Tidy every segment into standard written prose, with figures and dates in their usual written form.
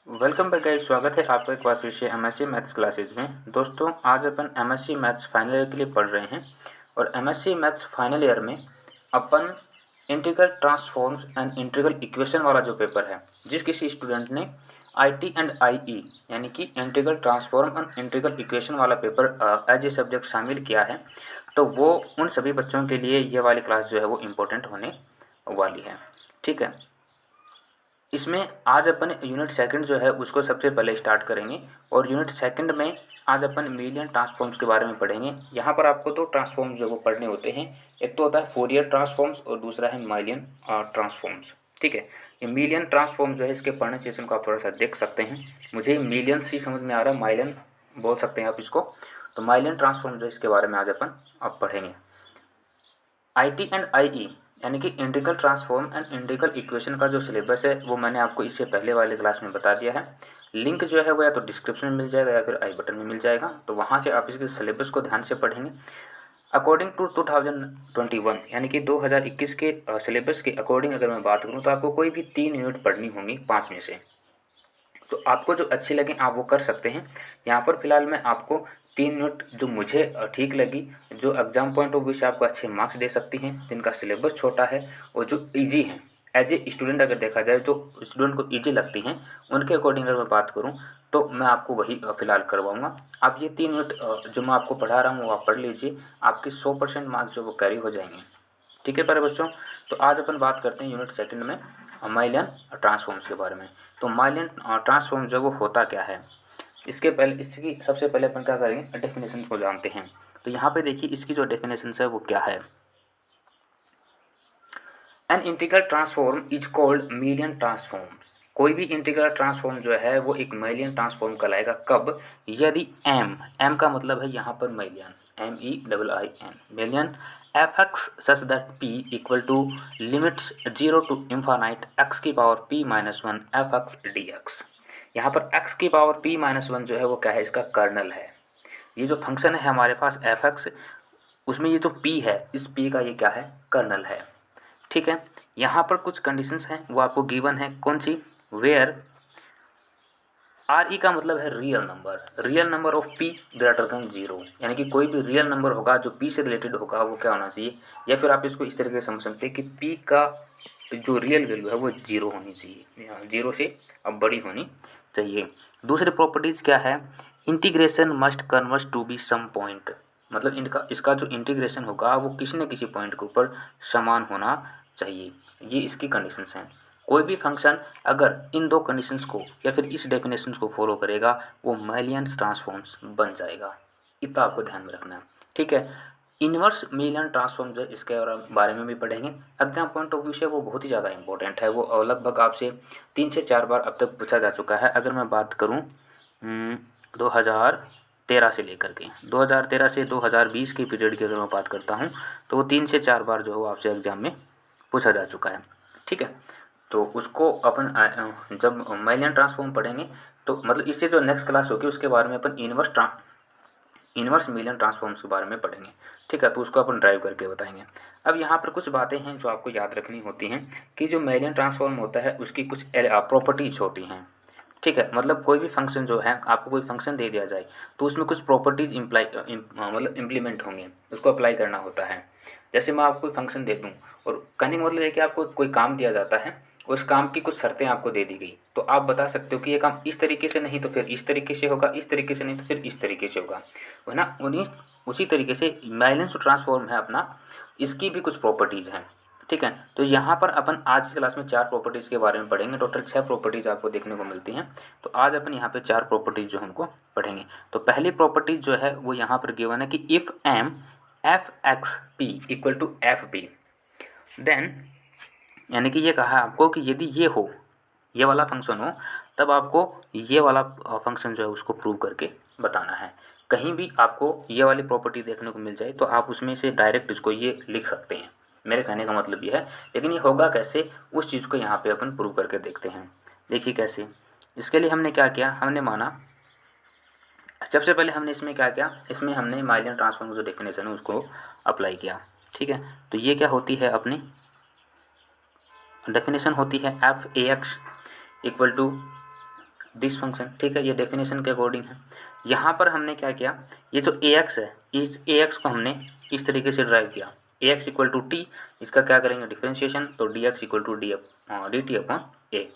Welcome back guys, स्वागत है आपका एक बार फिर से एमएससी मैथ्स क्लासेज में। दोस्तों, आज अपन एमएससी मैथ्स फाइनल ईयर के लिए पढ़ रहे हैं और एमएससी मैथ्स फाइनल ईयर में अपन integral transforms and integral equation वाला जो पेपर है, जिस किसी स्टूडेंट ने आईटी एंड आईई यानी कि integral transform and integral equation वाला पेपर एज ए सब्जेक्ट शामिल किया है, तो वो उन सभी बच्चों के लिए ये वाली क्लास जो है वो इम्पोर्टेंट होने वाली है। ठीक है, इसमें आज अपन यूनिट सेकंड जो है उसको सबसे पहले स्टार्ट करेंगे और यूनिट सेकंड में आज अपन मीलियन ट्रांसफॉर्म्स के बारे में पढ़ेंगे। यहाँ पर आपको दो ट्रांसफॉर्म्स जो वो पढ़ने होते हैं, एक तो होता है फोरियर ट्रांसफॉर्म्स और दूसरा है माइलियन ट्रांसफॉर्म्स। ठीक है, ये मीलियन ट्रांसफॉर्म जो है इसके पढ़ने सेशन को आप थोड़ा सा देख सकते हैं। मुझे मिलियंस ही समझ में आ रहा है, माइलियन बोल सकते हैं आप इसको। तो माइलियन ट्रांसफॉर्म जो है इसके बारे में आज अपन अब पढ़ेंगे। आईटी एंड आईई यानी कि integral transform and integral equation का जो सिलेबस है वो मैंने आपको इससे पहले वाले क्लास में बता दिया है। लिंक जो है वो या तो डिस्क्रिप्शन में मिल जाएगा या फिर आई बटन में मिल जाएगा, तो वहाँ से आप इसके सिलेबस को ध्यान से पढ़ेंगे। अकॉर्डिंग टू 2021 यानी कि 2021 के सिलेबस के अकॉर्डिंग अगर मैं बात करूँ तो आपको कोई भी 3 यूनिट पढ़नी होंगी 5 में से। तो आपको जो अच्छी लगे आप वो कर सकते हैं। यहाँ पर फिलहाल मैं आपको 3 यूनिट जो मुझे ठीक लगी, जो एग्जाम पॉइंट ऑफ व्यू से आपको अच्छे मार्क्स दे सकती हैं, जिनका सिलेबस छोटा है और जो इजी हैं एज ए स्टूडेंट, अगर देखा जाए जो स्टूडेंट को इजी लगती हैं, उनके अकॉर्डिंग अगर मैं बात करूँ तो मैं आपको वही फ़िलहाल करवाऊँगा। आप ये 3 यूनिट जो मैं आपको पढ़ा रहा हूँ वो आप पढ़ लीजिए, आपके 100% मार्क्स जो वो कैरी हो जाएंगे। ठीक है प्यारे बच्चों, तो आज अपन बात करते हैं यूनिट सेकंड में माइलियन ट्रांसफॉर्म्स के बारे में। तो माइलियन ट्रांसफॉर्म जो वो होता क्या है, इसके पहले इसकी सबसे पहले अपन क्या करेंगे, डेफिनेशन को जानते हैं। तो यहाँ पे देखिए इसकी जो डेफिनेशन है वो क्या है। An integral transform is called million transforms. कोई भी इंटीग्रल ट्रांसफॉर्म जो है वो एक मिलियन ट्रांसफॉर्म कहलाएगा। कब? यदि एम का मतलब है यहाँ पर Mellin, MEIIN Mellin, f x such that p equal to limits 0 to infinite x की power p-1 f x d x. यहाँ पर x की पावर p-1 जो है वो क्या है, इसका कर्नल है। ये जो फंक्शन है हमारे पास एफ एक्स, उसमें ये जो p है, इस p का ये क्या है, कर्नल है। ठीक है, यहाँ पर कुछ कंडीशंस हैं वो आपको गिवन है। कौन सी? वेयर आर ई का मतलब है real number, real number of P greater than 0, यानी कि कोई भी रियल नंबर होगा जो पी से रिलेटेड होगा वो क्या होना चाहिए, या फिर आप इसको इस तरीके से समझ सकते हैं कि पी का जो रियल वैल्यू है वो 0 होनी चाहिए, 0 से अब बड़ी होनी चाहिए। दूसरी प्रॉपर्टीज़ क्या है, integration must converge to be some point, मतलब इनका इसका जो इंटीग्रेशन होगा वो किसी न किसी पॉइंट के ऊपर समान होना चाहिए। ये इसकी कंडीशंस हैं। कोई भी फंक्शन अगर इन दो कंडीशंस को या फिर इस डेफिनेशंस को फॉलो करेगा वो मिलियन ट्रांसफॉर्म्स बन जाएगा। इतना आपको ध्यान में रखना है। ठीक है, इन्वर्स मिलियन ट्रांसफॉर्म जो है इसके बारे में भी पढ़ेंगे। एग्जाम पॉइंट ऑफ व्यू से वो बहुत ही ज़्यादा इंपॉर्टेंट है। वो लगभग आपसे 3 से 4 बार अब तक पूछा जा चुका है। अगर मैं बात करूँ 2013 से लेकर के 2013 से 2020 के पीरियड की अगर मैं बात करता हूँ तो वो 3 से 4 बार जो है वो आपसे एग्ज़ाम में पूछा जा चुका है। ठीक है, तो उसको अपन जब मिलियन ट्रांसफॉर्म पढ़ेंगे तो मतलब इससे जो नेक्स्ट क्लास होगी उसके बारे में अपन इन्वर्स मिलियन ट्रांसफॉर्म्स के बारे में पढ़ेंगे। ठीक है, तो उसको अपन ड्राइव करके बताएंगे। अब यहाँ पर कुछ बातें हैं जो आपको याद रखनी होती हैं कि जो मिलियन ट्रांसफॉर्म होता है उसकी कुछ प्रॉपर्टीज होती हैं। ठीक है, मतलब कोई भी फंक्शन जो है, आपको कोई फंक्शन दे दिया जाए तो उसमें कुछ प्रॉपर्टीज मतलब इम्प्लीमेंट होंगे, उसको अप्लाई करना होता है। जैसे मैं आपको कोई फंक्शन दे दूँ और कहने का मतलब है कि आपको कोई काम दिया जाता है, उस काम की कुछ शर्तें आपको दे दी गई, तो आप बता सकते हो कि ये काम इस तरीके से नहीं तो फिर इस तरीके से होगा, इस तरीके से नहीं तो फिर इस तरीके से होगा, है ना। उन्हीं उसी तरीके से बैलेंस ट्रांसफॉर्म है अपना, इसकी भी कुछ प्रॉपर्टीज़ हैं। ठीक है, तो यहाँ पर अपन आज की क्लास में 4 प्रॉपर्टीज़ के बारे में पढ़ेंगे। टोटल 6 प्रॉपर्टीज़ आपको देखने को मिलती हैं, तो आज अपन यहाँ पे 4 प्रॉपर्टीज़ जो हमको पढ़ेंगे। तो पहली प्रॉपर्टीज़ जो है वो यहाँ पर गिवन है कि if m f x p equal to f p then, यानी कि ये कहा है आपको कि यदि ये हो, ये वाला फंक्शन हो, तब आपको ये वाला फंक्शन जो है उसको प्रूव करके बताना है। कहीं भी आपको ये वाली प्रॉपर्टी देखने को मिल जाए तो आप उसमें से डायरेक्ट इसको ये लिख सकते हैं। मेरे कहने का मतलब ये है, लेकिन ये होगा कैसे, उस चीज़ को यहाँ पे अपन प्रूव करके देखते हैं। देखिए कैसे। इसके लिए हमने क्या किया, हमने माना सबसे पहले हमने इसमें क्या किया, इसमें हमने माइलियन ट्रांसफॉर्म जो डेफिनेशन है उसको अप्लाई किया। ठीक है, तो ये क्या होती है, अपनी डेफिनेशन होती है f a x equal to this function, ठीक है, ये डेफिनेशन के अकॉर्डिंग है। यहाँ पर हमने क्या किया, ये जो ए एक्स है, इस ए एक्स को हमने इस तरीके से ड्राइव किया, a x equal to t, इसका क्या करेंगे डिफ्रेंशिएशन, तो d x equal to d t upon a,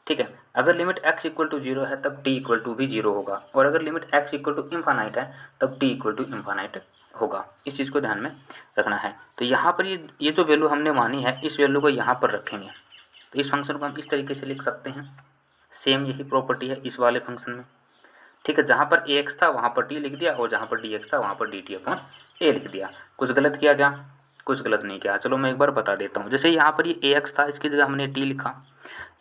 ठीक है। अगर लिमिट x इक्वल टू 0 है तब t इक्वल टू भी 0 होगा, और अगर limit x equal to infinite है तब t इक्वल टू इन्फानाइट होगा। इस चीज़ को ध्यान में रखना है। तो यहाँ पर ये जो वैल्यू हमने मानी है, इस वैल्यू को यहाँ पर रखेंगे, तो इस फंक्शन को हम इस तरीके से लिख सकते हैं। सेम यही प्रॉपर्टी है इस वाले फंक्शन में, ठीक है। जहाँ पर ए एक्स था वहाँ पर टी लिख दिया, और जहाँ पर डी एक्स था वहाँ पर डी टी अपॉन ए लिख दिया। कुछ गलत किया क्या? कुछ गलत नहीं किया। चलो मैं एक बार बता देता हूँ। जैसे यहाँ पर ये ए एक्स था, इसकी जगह हमने टी लिखा,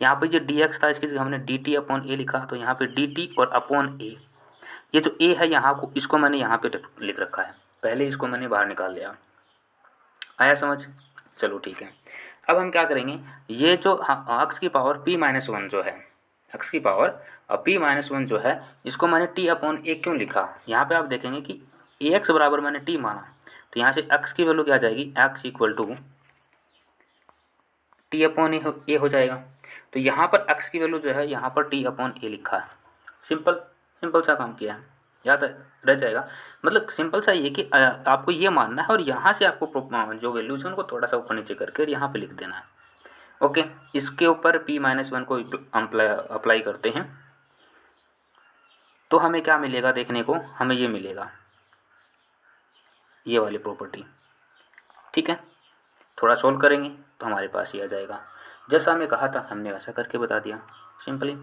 यहाँ पर ये डी एक्स था, इसकी जगह हमने डी टी अपॉन ए लिखा, तो यहाँ पर डी टी और अपॉन ए, ये जो ए है यहाँ को, इसको मैंने यहाँ पे लिख रखा है, पहले इसको मैंने बाहर निकाल लिया। आया समझ? चलो ठीक है। अब हम क्या करेंगे, ये जो एक्स की पावर p-1 जो है, एक्स की पावर p-1 जो है, इसको मैंने t अपॉन ए क्यों लिखा, यहाँ पे आप देखेंगे कि ए एक्स बराबर मैंने t माना, तो यहाँ से x की वैल्यू क्या आ जाएगी, x equal to t upon a हो जाएगा। तो यहाँ पर x की वैल्यू जो है, यहाँ पर t अपॉन ए लिखा है। सिंपल सा काम किया है, याद रह जाएगा। मतलब सिंपल सा ये कि आपको ये मानना है, और यहाँ से आपको जो वैल्यूज है उनको थोड़ा सा ऊपर नीचे करके यहाँ पे लिख देना है। ओके, इसके ऊपर p-1 को अप्लाई करते हैं, तो हमें क्या मिलेगा देखने को, हमें ये मिलेगा, ये वाली प्रॉपर्टी, ठीक है। थोड़ा सोल्व करेंगे तो हमारे पास ये आ जाएगा। जैसा हमें कहा था हमने वैसा करके बता दिया सिंपली।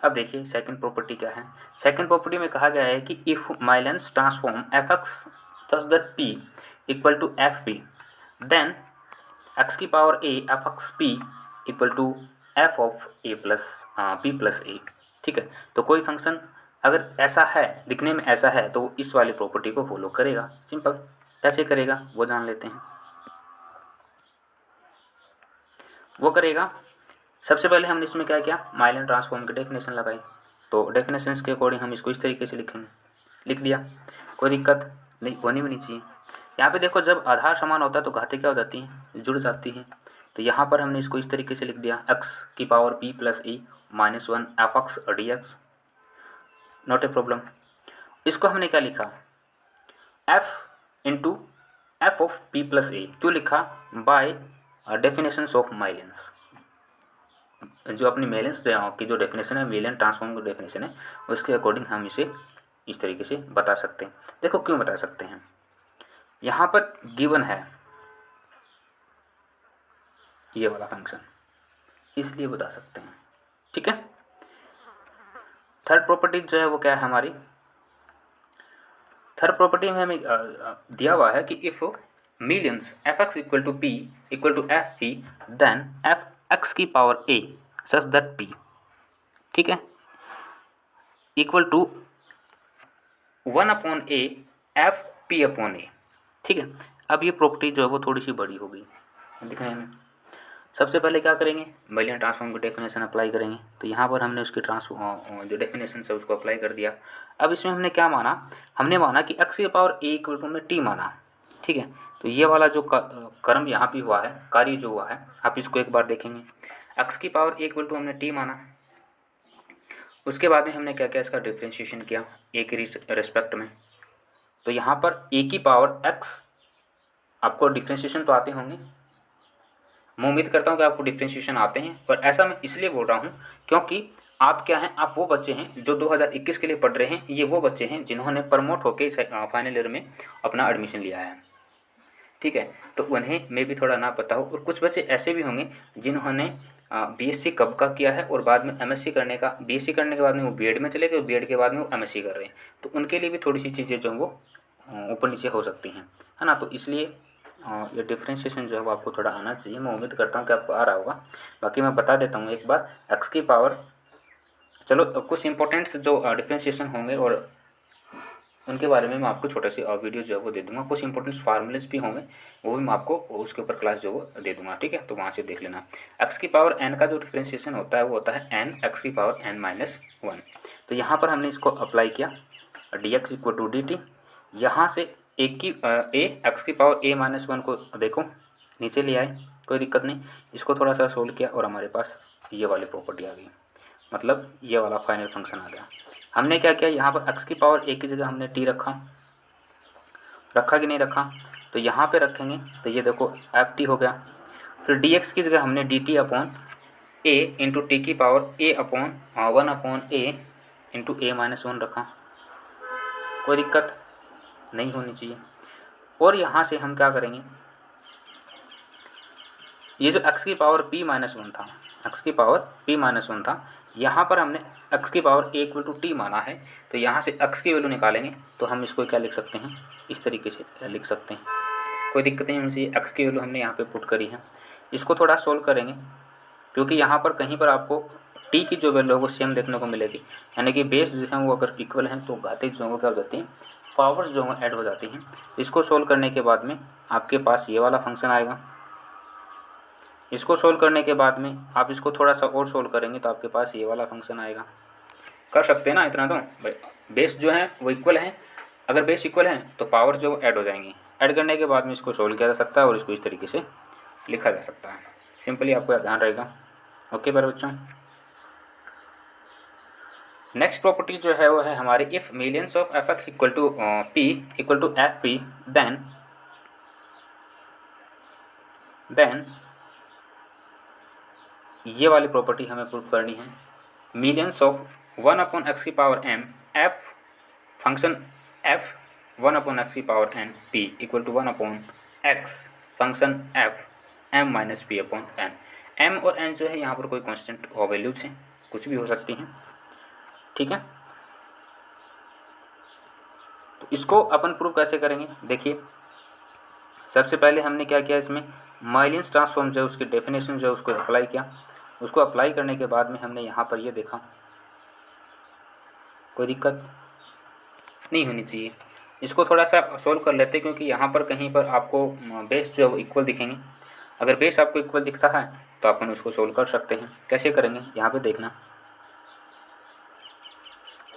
अब देखिए सेकंड प्रॉपर्टी क्या है। सेकंड प्रॉपर्टी में कहा गया है कि if Mellin transform f x such that p equal to f p, then x की power a f x p equal to f of a plus p plus a, ठीक है। तो कोई फंक्शन अगर ऐसा है, दिखने में ऐसा है, तो वो इस वाली प्रॉपर्टी को फॉलो करेगा। सिंपल, कैसे करेगा वो जान लेते हैं। वो करेगा, सबसे पहले हमने इसमें क्या किया, माइलेंस ट्रांसफॉर्म की डेफिनेशन लगाई, तो डेफिनेशंस के अकॉर्डिंग हम इसको इस तरीके से लिखेंगे, लिख दिया, कोई दिक्कत नहीं, होनी भी नहीं चाहिए। यहाँ पे देखो, जब आधार समान होता है तो घातें क्या हो जाती हैं, जुड़ जाती हैं। तो यहाँ पर हमने इसको इस तरीके से लिख दिया, एक्स की power p plus e -1 f x d x, not a problem. इसको हमने क्या लिखा, f into f of p plus a, क्यों लिखा, बाय डेफिनेशंस ऑफ माइलेंस, जो अपनी मेलेंस की जो डेफिनेशन है, मेलेन ट्रांसफॉर्म की डेफिनेशन है, उसके अकॉर्डिंग हम इसे इस तरीके से बता सकते हैं। देखो क्यों बता सकते हैं, यहाँ पर गिवन है ये वाला फंक्शन, इसलिए बता सकते हैं, ठीक है। थर्ड प्रॉपर्टी जो है वो क्या है हमारी, थर्ड प्रॉपर्टी में हमें दिया हुआ है कि if Mellin's f x equal to p equal to f p, then f x की power a such that p, ठीक है, equal to 1 upon a f p upon a, ठीक है। अब ये प्रॉपर्टी जो है वो थोड़ी सी बड़ी होगी दिखने में। सबसे पहले क्या करेंगे, मेलियन ट्रांसफॉर्म की डेफिनेशन अप्लाई करेंगे, तो यहाँ पर हमने उसकी जो डेफिनेशन है उसको अप्लाई कर दिया। अब इसमें हमने क्या माना, हमने माना कि एक्स की पावर ए इक्वल टू में टी माना, ठीक है। तो ये वाला जो कर्म यहाँ पे हुआ है, कार्य जो हुआ है, आप इसको एक बार देखेंगे, एक्स की पावर ए इक्वल टू हमने टी माना, उसके बाद में हमने क्या किया, इसका डिफ्रेंशिएशन किया ए के रिस्पेक्ट में। तो यहाँ पर ए की पावर एक्स, आपको डिफ्रेंशिएशन तो आते होंगे, मैं उम्मीद करता हूँ कि आपको डिफ्रेंशिएशन आते हैं, पर ऐसा मैं इसलिए बोल रहा हूँ क्योंकि आप क्या हैं, आप वो बच्चे हैं जो 2021 के लिए पढ़ रहे हैं, ये वो बच्चे हैं जिन्होंने प्रमोट होकर फाइनल ईयर में अपना एडमिशन लिया है, ठीक है। तो उन्हें में भी थोड़ा ना पता हो, और कुछ बच्चे ऐसे भी होंगे जिन्होंने बीएससी कब का किया है और बाद में एमएससी करने का, बीएससी करने के बाद में वो बीएड में चले गए, बीएड के बाद में वो एमएससी कर रहे हैं, तो उनके लिए भी थोड़ी सी चीज़ें जो हैं वो ऊपर नीचे हो सकती हैं, है ना। तो इसलिए ये डिफ्रेंशिएशन जो है वो आपको थोड़ा आना चाहिए। मैं उम्मीद करता हूँ कि आपको आ रहा होगा। बाकी मैं बता देता हूँ एक बार, एक्स की पावर, चलो कुछ इंपॉर्टेंट्स जो डिफ्रेंशिएशन होंगे और उनके बारे में मैं आपको छोटे से वीडियो जो है वो दे दूँगा। कुछ इंपॉर्टेंट फार्मूलेस भी होंगे, वो भी मैं आपको उसके ऊपर क्लास जो वो दे दूँगा, ठीक है। तो वहाँ से देख लेना। एक्स की पावर एन का जो डिफ्रेंशिएशन होता है वो होता है एन एक्स की पावर n-1। तो यहाँ पर हमने इसको अप्लाई किया, d x equal to d t, यहाँ से ए एक्स की पावर a-1 को देखो नीचे ले आए, कोई दिक्कत नहीं, इसको थोड़ा सा सोल्व किया और हमारे पास ये वाली प्रॉपर्टी आ गई। मतलब ये वाला फाइनल फंक्शन आ गया। हमने क्या किया, यहाँ पर x की पावर a की जगह हमने t रखा कि नहीं रखा, तो यहाँ पे रखेंगे तो ये देखो ft हो गया। फिर dx की जगह हमने dt upon a into t की power a upon 1/a into a-1 रखा, कोई दिक्कत नहीं होनी चाहिए। और यहाँ से हम क्या करेंगे, ये जो x की पावर p-1 था, x की पावर p-1 था, यहाँ पर हमने x की power a equal to t माना है, तो यहाँ से x की वैल्यू निकालेंगे तो हम इसको क्या लिख सकते हैं, इस तरीके से लिख सकते हैं, कोई दिक्कत नहीं होनी चाहिए। x की वैल्यू हमने यहाँ पे पुट करी है। इसको थोड़ा सोल्व करेंगे क्योंकि यहाँ पर कहीं पर आपको t की जो वैल्यू है वो सेम देखने को मिलेगी, यानी कि बेस जो है वो अगर इक्वल हैं तो घातिक जो है वो क्या हो जाती हैं, पावर्स जो है ऐड हो जाती हैं। इसको सोल्व करने के बाद में आपके पास ये वाला फंक्शन आएगा। इसको सोल्व करने के बाद में आप इसको थोड़ा सा और सोल्व करेंगे तो आपके पास ये वाला फंक्शन आएगा। कर सकते हैं ना इतना, तो भाई बेस जो है वो इक्वल है, अगर बेस इक्वल है तो पावर जो ऐड हो जाएंगी। ऐड करने के बाद में इसको सोल्व किया जा सकता है और इसको इस तरीके से लिखा जा सकता है। सिंपली आपको ध्यान रहेगा। ओके मेरे बच्चों, नेक्स्ट प्रॉपर्टी जो है वो है हमारी, if Mellin's of f x equal to p equal to f p then ये वाली प्रॉपर्टी हमें प्रूफ करनी है। मिलियंस ऑफ 1/x की power m f function f 1/x की power n p equal to 1/x function f m minus p upon n। m और n जो है यहाँ पर कोई कांस्टेंट वैल्यूज हैं, कुछ भी हो सकती हैं, ठीक है। तो इसको अपन प्रूफ कैसे करेंगे, देखिए सबसे पहले हमने क्या किया, इसमें माइलियंस ट्रांसफॉर्म जो है उसकी डेफिनेशन जो है उसको अप्लाई किया। उसको अप्लाई करने के बाद में हमने यहाँ पर ये देखा, कोई दिक्कत नहीं होनी चाहिए। इसको थोड़ा सा सोल्व कर लेते हैं क्योंकि यहाँ पर कहीं पर आपको बेस जो है इक्वल दिखेंगे। अगर बेस आपको इक्वल दिखता है तो अपन उसको सोल्व कर सकते हैं। कैसे करेंगे यहाँ पे देखना,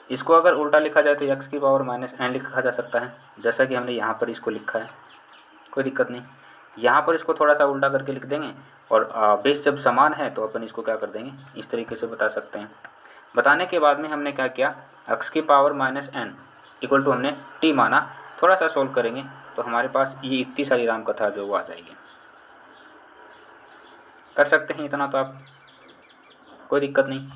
इसको अगर उल्टा लिखा जाए तो x की पावर -n लिखा जा सकता है, जैसा कि हमने यहाँ पर इसको लिखा है, कोई दिक्कत नहीं। यहाँ पर इसको थोड़ा सा उल्टा करके लिख देंगे और बेस जब समान है तो अपन इसको क्या कर देंगे, इस तरीके से बता सकते हैं। बताने के बाद में हमने क्या किया, x की पावर -n इक्वल टू हमने t माना। थोड़ा सा सोल्व करेंगे तो हमारे पास ये इतनी सारी राम कथा जो वो आ जाएगी। कर सकते हैं इतना तो आप, कोई दिक्कत नहीं।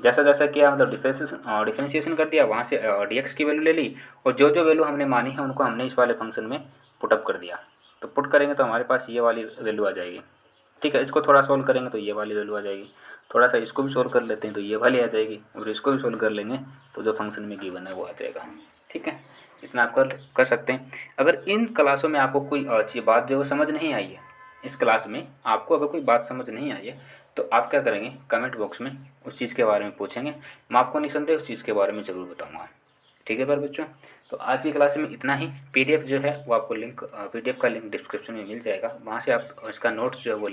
जैसा जैसा किया मतलब डिफरेंशिएशन कर दिया, वहाँ से dx की वैल्यू ले ली और जो जो वैल्यू हमने मानी है उनको हमने इस वाले फंक्शन में पुटअप कर दिया। तो पुट करेंगे तो हमारे पास ये वाली वैल्यू आ जाएगी, ठीक है। इसको थोड़ा सोल्व करेंगे तो ये वाली वैल्यू आ जाएगी। थोड़ा सा इसको भी सोल्व कर लेते हैं तो ये वाली आ जाएगी, और इसको भी सोल्व कर लेंगे तो जो फंक्शन में गिवन है वो आ जाएगा, ठीक है। इतना आप कर सकते हैं। अगर इन क्लासों में आपको कोई बात जो समझ नहीं आई है, इस क्लास में आपको अगर कोई बात समझ नहीं आई है तो आप क्या करेंगे, कमेंट बॉक्स में उस चीज़ के बारे में पूछेंगे, मैं आपको निसंदेह उस चीज़ के बारे में ज़रूर बताऊंगा, ठीक है। पर बच्चों तो आज की क्लास में इतना ही। पीडीएफ जो है वो आपको लिंक, पीडीएफ का लिंक डिस्क्रिप्शन में मिल जाएगा, वहाँ से आप इसका नोट्स जो है वो